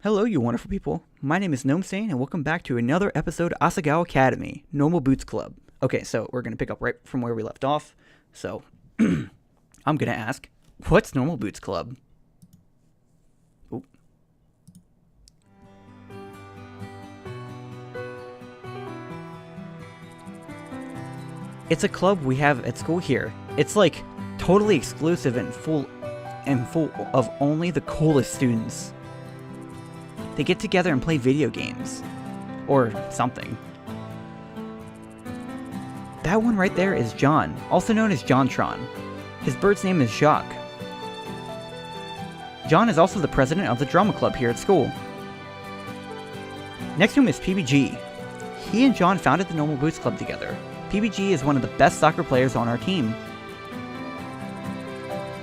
Hello, you wonderful people. My name is Gnomesane, and welcome back to another episode of Asagao Academy, Normal Boots Club. Okay, so we're going to pick up right from where we left off. So, I'm going to ask, what's Normal Boots Club? Ooh. It's a club we have at school here. It's like totally exclusive and full of only the coolest students. They get together and play video games. Or something. That one right there is John, also known as Jontron. His bird's name is Jacques. John is also the president of the drama club here at school. Next to him is PBG. He and John founded the Normal Boots Club together. PBG is one of the best soccer players on our team.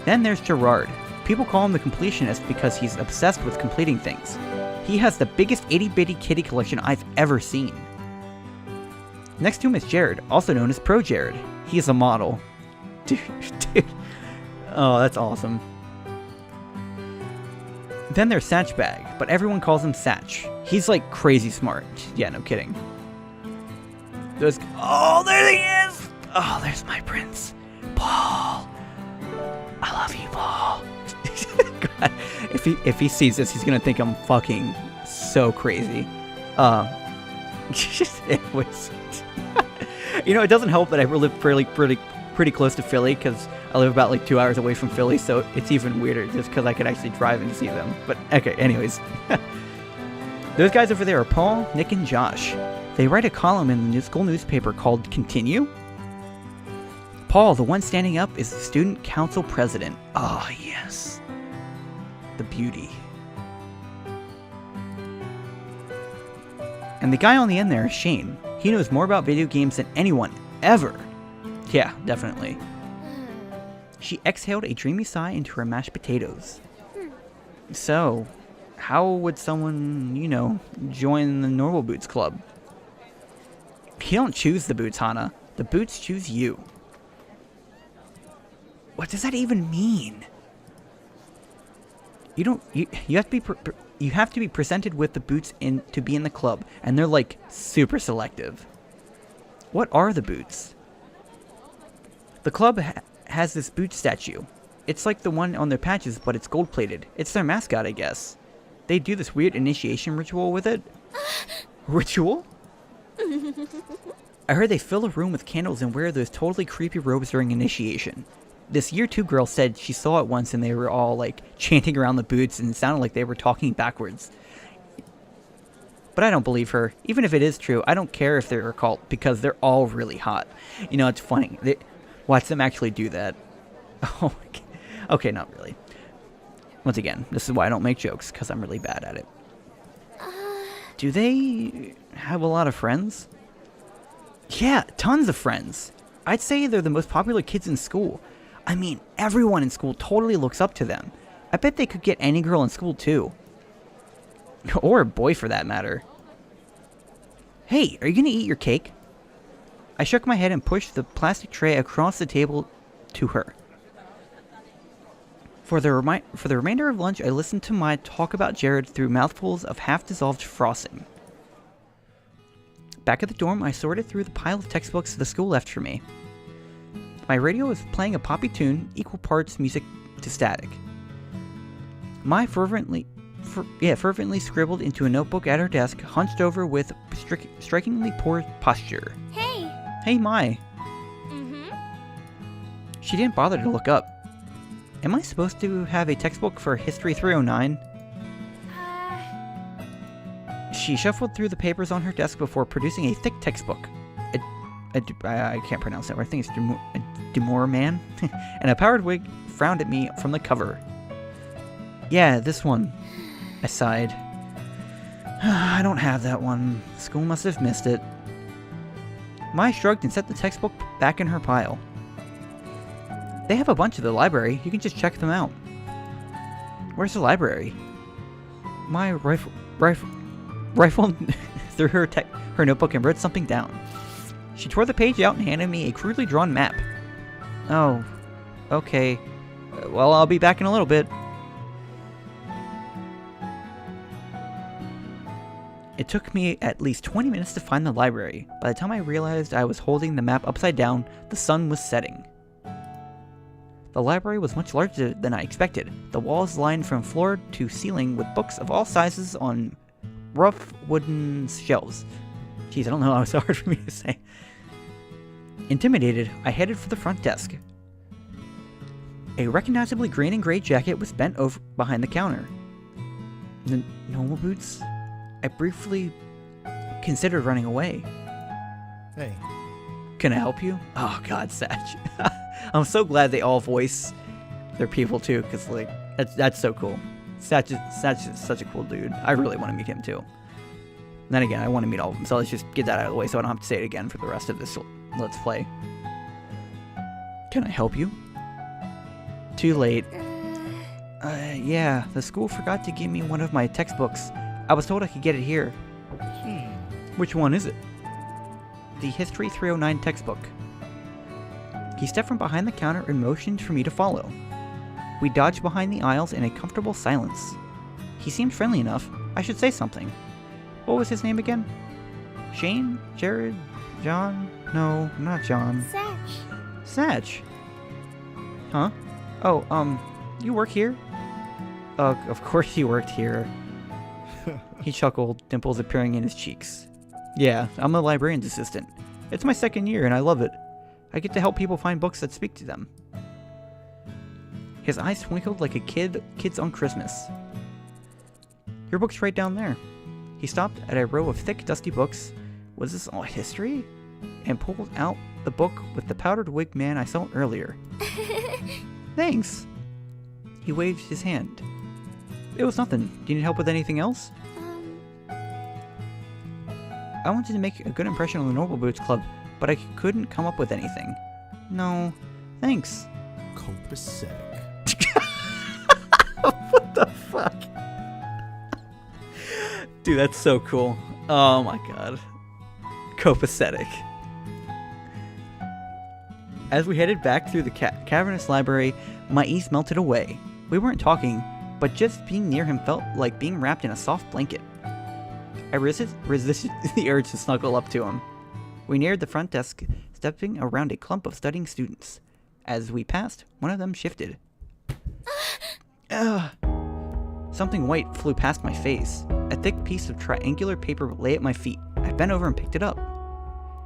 Then there's Gerard. People call him the completionist because he's obsessed with completing things. He has the biggest itty-bitty kitty collection I've ever seen. Next to him is Jared, also known as Pro Jared. He is a model. Dude. Oh, that's awesome. Then there's Satchbag, but everyone calls him Satch. He's like crazy smart. Yeah, no kidding. Oh, there he is! Oh, there's my prince. Paul. I love you, Paul. God, if he sees this, he's gonna think I'm fucking so crazy. Anyways, it doesn't help that I live pretty close to Philly because I live about like 2 hours away from Philly, so it's even weirder just because I could actually drive and see them. But okay, anyways, those guys over there are Paul, Nick, and Josh. They write a column in the school newspaper called Continue. Paul, the one standing up, is the student council president. Ah, oh, yes. The beauty. And the guy on the end there is Shane. He knows more about video games than anyone ever. Yeah, definitely. She exhaled a dreamy sigh into her mashed potatoes. So, how would someone, join the Normal Boots Club? You don't choose the boots, Hana. The boots choose you. What does that even mean? You have to be presented with the boots to be in the club, and they're like super selective. What are the boots? The club has this boot statue. It's like the one on their patches, but it's gold plated. It's their mascot, I guess. They do this weird initiation ritual with it. Ritual? I heard they fill a room with candles and wear those totally creepy robes during initiation. This year 2 girl said she saw it once and they were all like chanting around the boots and it sounded like they were talking backwards. But I don't believe her. Even if it is true, I don't care if they're a cult because they're all really hot. It's funny. Watch them actually do that. Oh, okay, not really. Once again, this is why I don't make jokes because I'm really bad at it. Do they have a lot of friends? Yeah, tons of friends. I'd say they're the most popular kids in school. I mean, everyone in school totally looks up to them. I bet they could get any girl in school, too. Or a boy, for that matter. Hey, are you gonna eat your cake? I shook my head and pushed the plastic tray across the table to her. For the remainder of lunch, I listened to my talk about Jared through mouthfuls of half-dissolved frosting. Back at the dorm, I sorted through the pile of textbooks the school left for me. My radio was playing a poppy tune, equal parts music to static. My fervently scribbled into a notebook at her desk, hunched over with strikingly poor posture. Hey! Hey, Mai. She didn't bother to look up. Am I supposed to have a textbook for History 309? She shuffled through the papers on her desk before producing a thick textbook. I can't pronounce that word. I think it's Demore Man. And a powdered wig frowned at me from the cover. Yeah, this one. I sighed. I don't have that one. School must have missed it. Mai shrugged and set the textbook back in her pile. They have a bunch at the library. You can just check them out. Where's the library? Mai rifled through her notebook and wrote something down. She tore the page out and handed me a crudely drawn map. Oh, okay. Well, I'll be back in a little bit. It took me at least 20 minutes to find the library. By the time I realized I was holding the map upside down, the sun was setting. The library was much larger than I expected. The walls lined from floor to ceiling with books of all sizes on rough wooden shelves. Jeez, I don't know how it's hard for me to say. Intimidated, I headed for the front desk. A recognizably green and gray jacket was bent over behind the counter. The normal boots? I briefly considered running away. Hey. Can I help you? Oh god, Satch. I'm so glad they all voice their people too, because like that's so cool. Satch is such a cool dude. I really want to meet him too. And then again, I want to meet all of them, so let's just get that out of the way so I don't have to say it again for the rest of this Let's Play. Can I help you? Too late. Yeah, the school forgot to give me one of my textbooks. I was told I could get it here. Which one is it? The History 309 textbook. He stepped from behind the counter and motioned for me to follow. We dodged behind the aisles in a comfortable silence. He seemed friendly enough. I should say something. What was his name again? Shane? Jared? John? No, not John. Satch. Huh? Oh, you work here? Of course you worked here. He chuckled, dimples appearing in his cheeks. Yeah, I'm a librarian's assistant. It's my second year and I love it. I get to help people find books that speak to them. His eyes twinkled like a kid's on Christmas. Your book's right down there. He stopped at a row of thick, dusty books. Was this all history? And pulled out the book with the powdered wig man I saw earlier. Thanks. He waved his hand. It was nothing. Do you need help with anything else? I wanted to make a good impression on the Normal Boots Club, but I couldn't come up with anything. No, thanks. Copacetic. What the fuck? Dude, that's so cool. Oh my god. Copacetic. As we headed back through the cavernous library, my ease melted away. We weren't talking, but just being near him felt like being wrapped in a soft blanket. I resisted the urge to snuggle up to him. We neared the front desk, stepping around a clump of studying students. As we passed, one of them shifted. Something white flew past my face. A thick piece of triangular paper lay at my feet. I bent over and picked it up.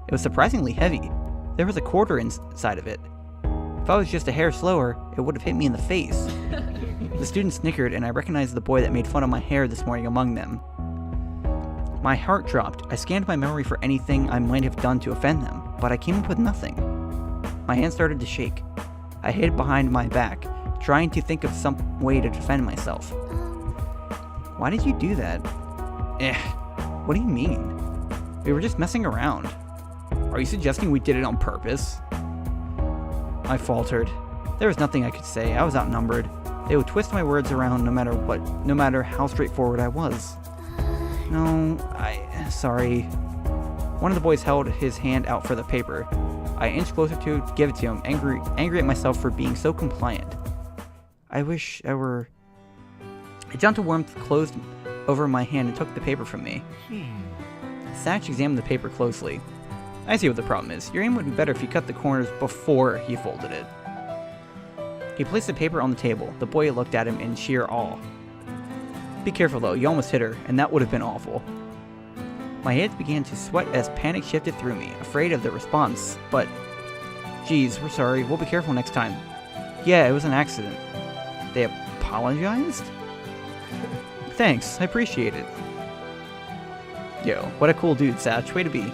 It was surprisingly heavy. There was a quarter inside of it. If I was just a hair slower, it would have hit me in the face. The students snickered, and I recognized the boy that made fun of my hair this morning among them. My heart dropped. I scanned my memory for anything I might have done to offend them, but I came up with nothing. My hands started to shake. I hid behind my back, trying to think of some way to defend myself. Why did you do that? What do you mean? We were just messing around. Are you suggesting we did it on purpose? I faltered. There was nothing I could say. I was outnumbered. They would twist my words around no matter what, no matter how straightforward I was. No, sorry. One of the boys held his hand out for the paper. I inched closer to give it to him, angry at myself for being so compliant. I wish I were... A gentle warmth closed over my hand and took the paper from me. Satch examined the paper closely. I see what the problem is. Your aim would be better if you cut the corners before you folded it. He placed the paper on the table. The boy looked at him in sheer awe. Be careful though, you almost hit her, and that would have been awful. My hands began to sweat as panic shifted through me, afraid of the response, but... Geez, we're sorry, we'll be careful next time. Yeah, it was an accident. They apologized? Thanks, I appreciate it. Yo, what a cool dude, Satch, way to be.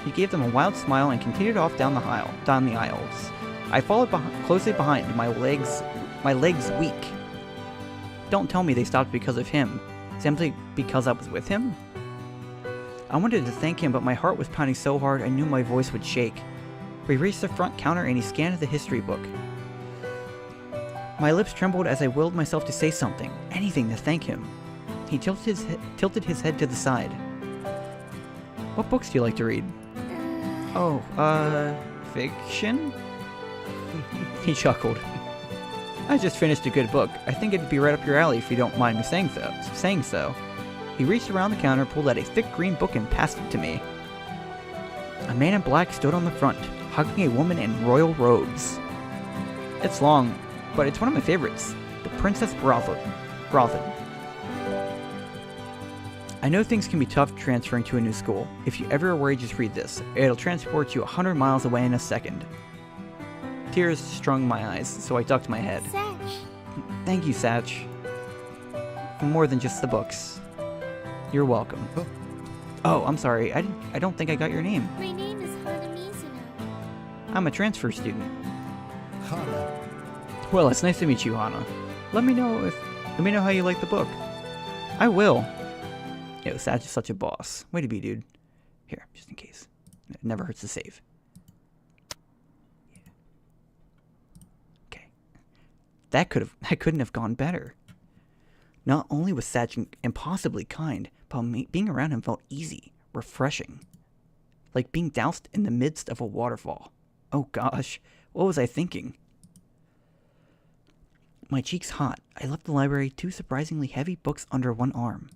He gave them a wild smile and continued off down the aisles. I followed closely behind, my legs weak. Don't tell me they stopped because of him. Simply because I was with him? I wanted to thank him, but my heart was pounding so hard I knew my voice would shake. We reached the front counter and he scanned the history book. My lips trembled as I willed myself to say something, anything to thank him. He tilted his head to the side. What books do you like to read? Oh, fiction? He chuckled. I just finished a good book. I think it'd be right up your alley if you don't mind me saying so. He reached around the counter, pulled out a thick green book, and passed it to me. A man in black stood on the front, hugging a woman in royal robes. It's long, but it's one of my favorites. The Princess Brothin. I know things can be tough transferring to a new school. If you ever are worried, just read this. It'll transport you 100 miles away in a second. Tears strung my eyes, so I ducked my head. Satch. Thank you, Satch. For more than just the books. You're welcome. Oh, I'm sorry. I don't think I got your name. My name is Hana Mizuno. I'm a transfer student. Hana. Well, it's nice to meet you, Hana. Let me know how you like the book. I will. Yo, Satch is such a boss. Way to be, dude. Here, just in case. It never hurts to save. Yeah. Okay. That couldn't have gone better. Not only was Satch impossibly kind, but being around him felt easy, refreshing. Like being doused in the midst of a waterfall. Oh gosh, what was I thinking? My cheeks hot. I left the library, 2 surprisingly heavy books under one arm.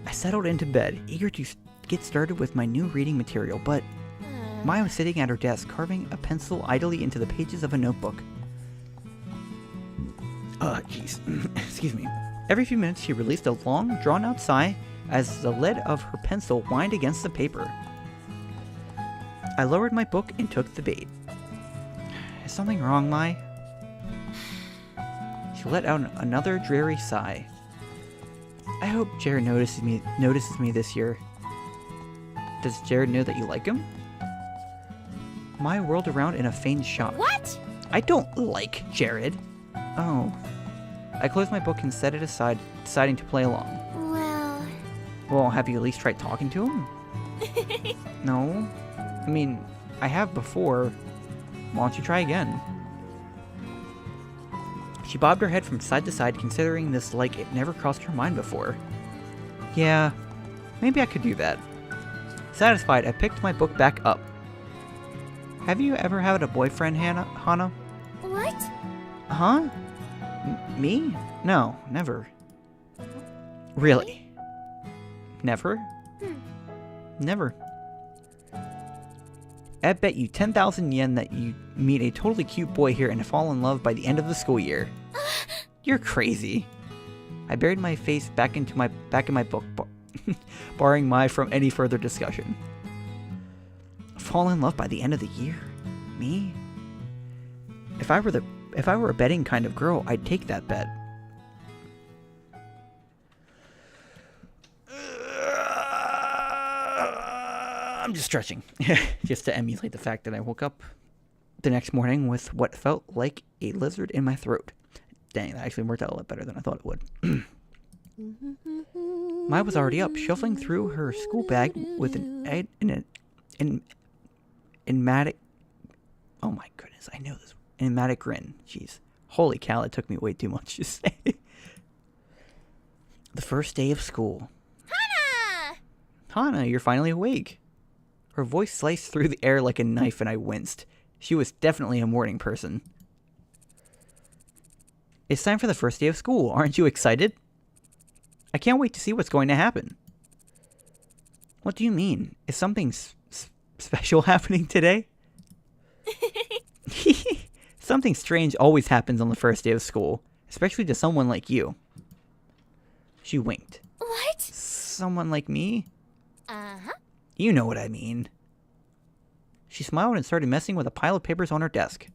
I settled into bed, eager to get started with my new reading material, but Maya was sitting at her desk, carving a pencil idly into the pages of a notebook. Jeez. Excuse me. Every few minutes, she released a long, drawn-out sigh as the lead of her pencil whined against the paper. I lowered my book and took the bait. Is something wrong, Mai? She let out another dreary sigh. I hope Jared notices me this year. Does Jared know that you like him? Mai whirled around in a feigned shock. What? I don't like Jared. Oh. I closed my book and set it aside, deciding to play along. Well, have you at least tried talking to him? No? I mean, I have before. Why don't you try again? She bobbed her head from side to side, considering this like it never crossed her mind before. Yeah, maybe I could do that. Satisfied, I picked my book back up. Have you ever had a boyfriend, Hana? What? Huh? Me? No, never. Really? Never? Never. I bet you 10,000 yen that you meet a totally cute boy here and fall in love by the end of the school year. You're crazy. I buried my face back in my book, barring Mai from any further discussion. Fall in love by the end of the year? Me? If I were a betting kind of girl, I'd take that bet. I'm just stretching, just to emulate the fact that I woke up the next morning with what felt like a lizard in my throat. Dang, that actually worked out a lot better than I thought it would. Maya was already up, shuffling through her school bag with an enigmatic... Oh my goodness, I know this. Enigmatic grin. Jeez. Holy cow, it took me way too much to say. The first day of school. Hana! Hana, you're finally awake. Her voice sliced through the air like a knife and I winced. She was definitely a morning person. It's time for the first day of school. Aren't you excited? I can't wait to see what's going to happen. What do you mean? Is something special happening today? Something strange always happens on the first day of school, especially to someone like you. She winked. What? Someone like me? Uh-huh. You know what I mean. She smiled and started messing with a pile of papers on her desk.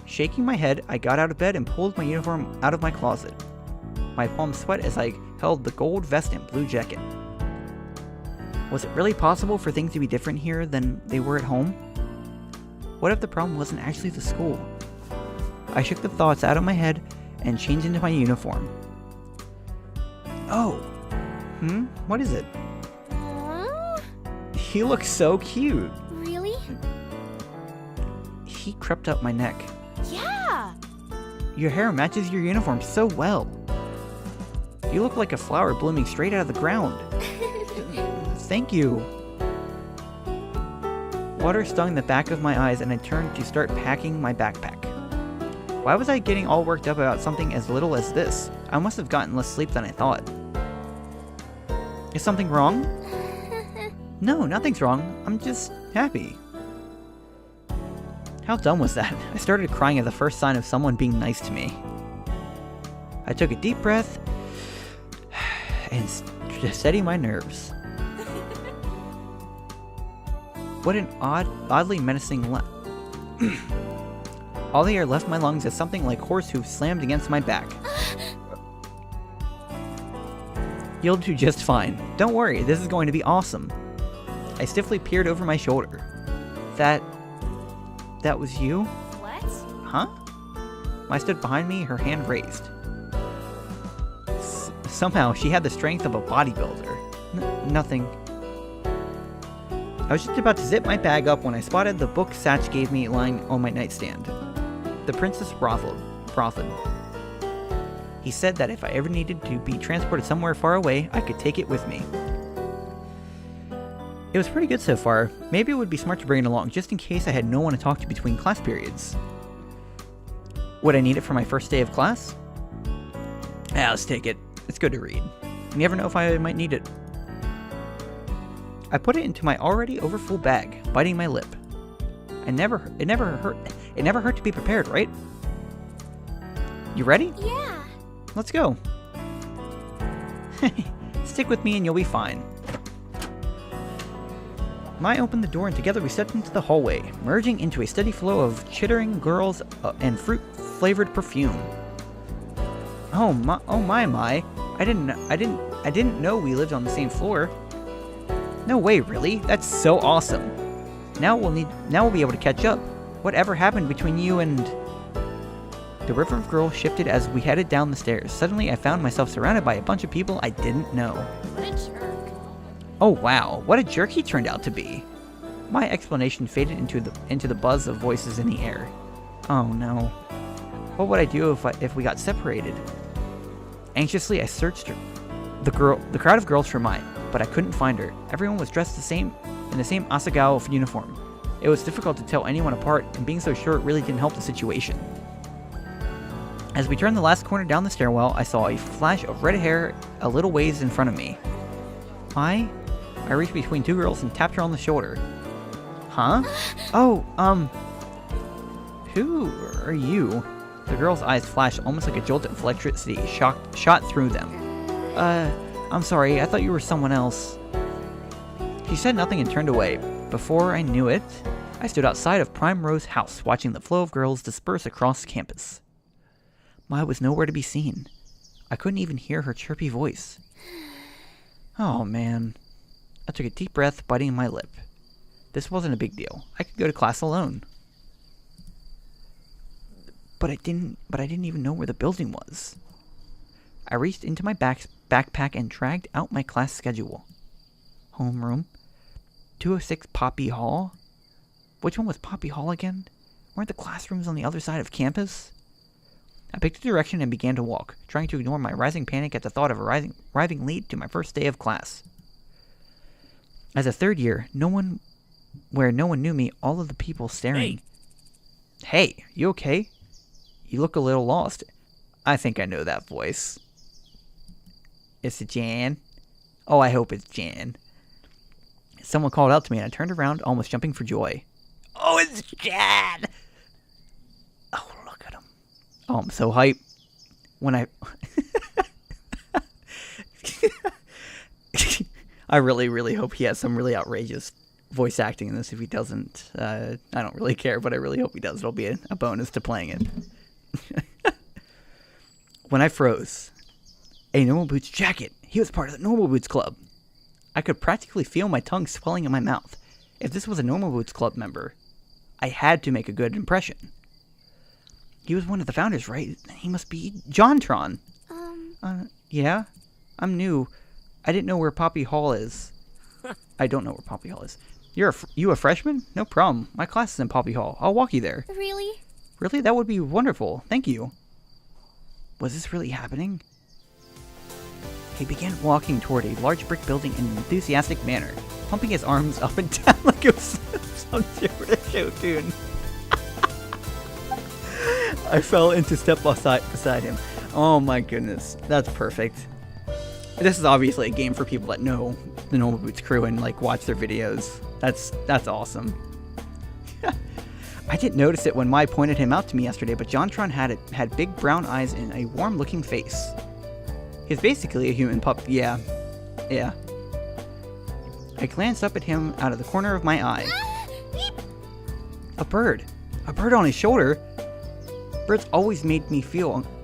Shaking my head, I got out of bed and pulled my uniform out of my closet. My palms sweat as I held the gold vest and blue jacket. Was it really possible for things to be different here than they were at home? What if the problem wasn't actually the school? I shook the thoughts out of my head and changed into my uniform. Oh. What is it? He looks so cute. Really? He crept up my neck. Yeah! Your hair matches your uniform so well. You look like a flower blooming straight out of the ground. Thank you. Water stung the back of my eyes and I turned to start packing my backpack. Why was I getting all worked up about something as little as this? I must have gotten less sleep than I thought. Is something wrong? No, nothing's wrong. I'm just happy. How dumb was that? I started crying at the first sign of someone being nice to me. I took a deep breath and to steady my nerves. What an oddly menacing all the air left my lungs as something like horse hooves slammed against my back. You'll do just fine. Don't worry, this is going to be awesome. I stiffly peered over my shoulder. That was you? What? Huh? I stood behind me, her hand raised. Somehow, she had the strength of a bodybuilder. Nothing. I was just about to zip my bag up when I spotted the book Satch gave me lying on my nightstand. The Princess Brothed. He said that if I ever needed to be transported somewhere far away, I could take it with me. It was pretty good so far. Maybe it would be smart to bring it along, just in case I had no one to talk to between class periods. Would I need it for my first day of class? Yeah, let's take it. It's good to read. You never know if I might need it. I put it into my already overfull bag, biting my lip. It never hurt to be prepared, right? You ready? Yeah. Let's go. Stick with me and you'll be fine. Mai opened the door and together we stepped into the hallway, merging into a steady flow of chittering girls and fruit-flavored perfume. Oh my! I didn't know we lived on the same floor. No way, really? That's so awesome. Now we'll be able to catch up. Whatever happened between you and... The river of girls shifted as we headed down the stairs. Suddenly, I found myself surrounded by a bunch of people I didn't know. What a jerk. Oh wow, what a jerk he turned out to be. My explanation faded into the buzz of voices in the air. Oh no. What would I do if we got separated? Anxiously, I searched the crowd of girls for Mai, but I couldn't find her. Everyone was dressed in the same Asagao uniform. It was difficult to tell anyone apart, and being so short really didn't help the situation. As we turned the last corner down the stairwell, I saw a flash of red hair a little ways in front of me. I reached between two girls and tapped her on the shoulder. Huh? Oh, who are you? The girl's eyes flashed almost like a jolt of electricity shot through them. I'm sorry, I thought you were someone else. She said nothing and turned away. Before I knew it, I stood outside of Prime Rose House, watching the flow of girls disperse across campus. Mai was nowhere to be seen. I couldn't even hear her chirpy voice. Oh man. I took a deep breath, biting my lip. This wasn't a big deal. I could go to class alone. But I didn't even know where the building was. I reached into my backpack and dragged out my class schedule. Homeroom. 206 Poppy Hall? Which one was Poppy Hall again? Weren't the classrooms on the other side of campus? I picked a direction and began to walk, trying to ignore my rising panic at the thought of arriving late to my first day of class. As a third year, where no one knew me, all of the people staring. Hey, you okay? You look a little lost. I think I know that voice. Is it Jan? Oh, I hope it's Jan. Someone called out to me and I turned around, almost jumping for joy. Oh, it's Jan! Oh, look at him. Oh, I'm so hyped. When I... I really, really hope he has some really outrageous voice acting in this. If he doesn't, I don't really care, but I really hope he does. It'll be a bonus to playing it. When I froze, a Normal Boots jacket. He was part of the Normal Boots Club. I could practically feel my tongue swelling in my mouth. If this was a Normal Boots Club member, I had to make a good impression. He was one of the founders, right? He must be JonTron. Yeah? I'm new. I didn't know where Poppy Hall is. I don't know where Poppy Hall is. You a freshman? No problem. My class is in Poppy Hall. I'll walk you there. Really? Really? That would be wonderful. Thank you. Was this really happening? He began walking toward a large brick building in an enthusiastic manner, pumping his arms up and down like it was some sort of show tune. I fell into step beside him. Oh my goodness, that's perfect. This is obviously a game for people that know the Normal Boots crew and like watch their videos. That's awesome. I didn't notice it when Mai pointed him out to me yesterday, but JonTron had big brown eyes and a warm-looking face. He's basically a human pup. Yeah. I glanced up at him out of the corner of my eye. A bird on his shoulder. Birds always made me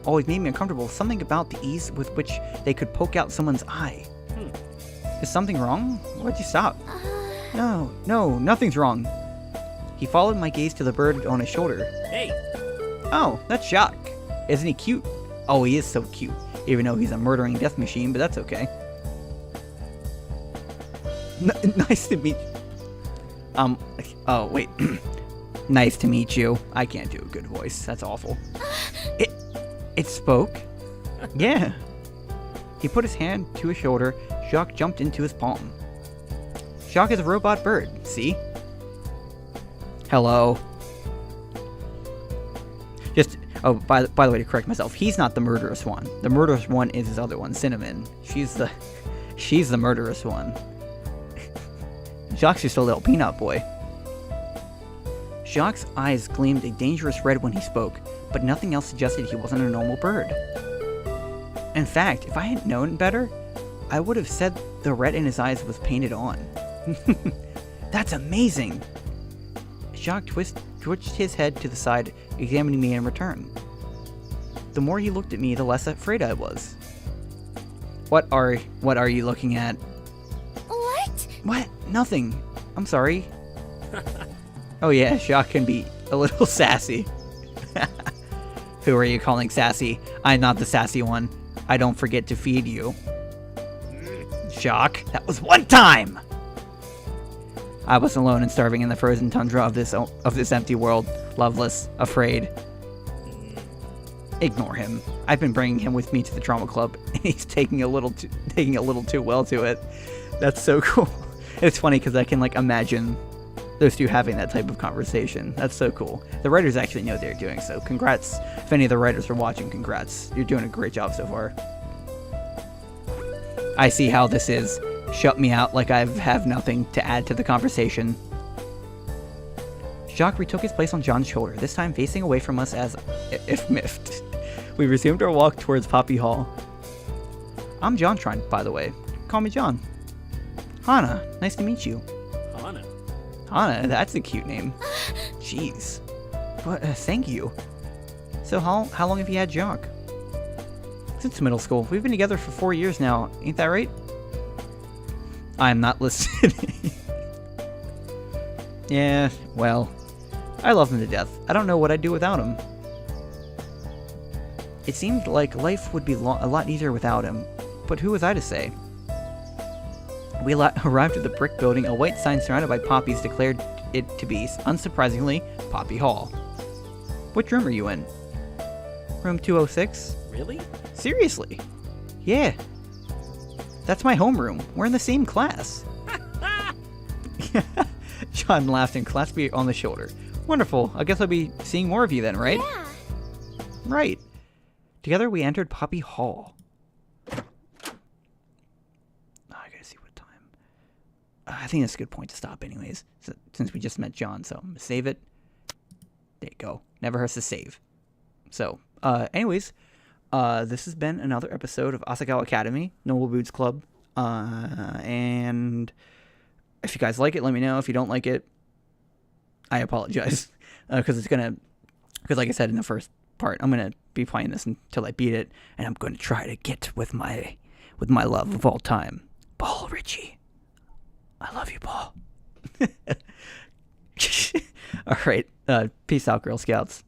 uncomfortable. Something about the ease with which they could poke out someone's eye. Is something wrong? Why'd you stop? No, nothing's wrong. He followed my gaze to the bird on his shoulder. Hey! Oh, that's Jacques. Isn't he cute? Oh, he is so cute. Even though he's a murdering death machine, but that's okay. Nice to meet... Oh, wait. Nice to meet you. I can't do a good voice. That's awful. It spoke? Yeah. He put his hand to his shoulder. Jacques jumped into his palm. Jacques is a robot bird, see? Hello. By the way, to correct myself, he's not the murderous one. The murderous one is his other one, Cinnamon. She's the murderous one. Jacques is just a little peanut boy. Jacques' eyes gleamed a dangerous red when he spoke, but nothing else suggested he wasn't a normal bird. In fact, if I had known better, I would have said the red in his eyes was painted on. That's amazing! Jacques twitched his head to the side, examining me in return. The more he looked at me, the less afraid I was. What are you looking at? What? Nothing. I'm sorry. Oh yeah, Jacques can be a little sassy. Who are you calling sassy? I'm not the sassy one. I don't forget to feed you. Jacques, that was one time! I was alone and starving in the frozen tundra of this empty world, loveless, afraid. Ignore him. I've been bringing him with me to the drama club, and he's taking a little too well to it. That's so cool. It's funny because I can like imagine those two having that type of conversation. That's so cool. The writers actually know what they're doing, so congrats. If any of the writers are watching, congrats. You're doing a great job so far. I see how this is. Shut me out like I have nothing to add to the conversation. Jacques retook his place on John's shoulder, this time facing away from us as if miffed. We resumed our walk towards Poppy Hall. I'm JonTron, by the way. Call me John. Hana, nice to meet you. Hana, that's a cute name. Jeez. But, thank you. So how long have you had Jacques? Since middle school. We've been together for 4 years now. Ain't that right? I'm not listening. Yeah, well, I love him to death. I don't know what I'd do without him. It seemed like life would be a lot easier without him, but who was I to say? We arrived at the brick building. A white sign surrounded by poppies declared it to be, unsurprisingly, Poppy Hall. Which room are you in? Room 206? Really? Seriously? Yeah. That's my homeroom. We're in the same class. John laughed and clasped me on the shoulder. Wonderful. I guess I'll be seeing more of you then, right? Yeah. Right. Together we entered Poppy Hall. I gotta see what time. I think that's a good point to stop anyways, since we just met John, so I'm gonna save it. There you go. Never hurts to save. So, anyways, this has been another episode of Asagao Academy, Noble Boots Club, and if you guys like it, let me know. If you don't like it, I apologize, because like I said in the first part, I'm gonna be playing this until I beat it, and I'm gonna try to get with my love of all time, Paul Ritchie. I love you, Paul. All right, peace out, Girl Scouts.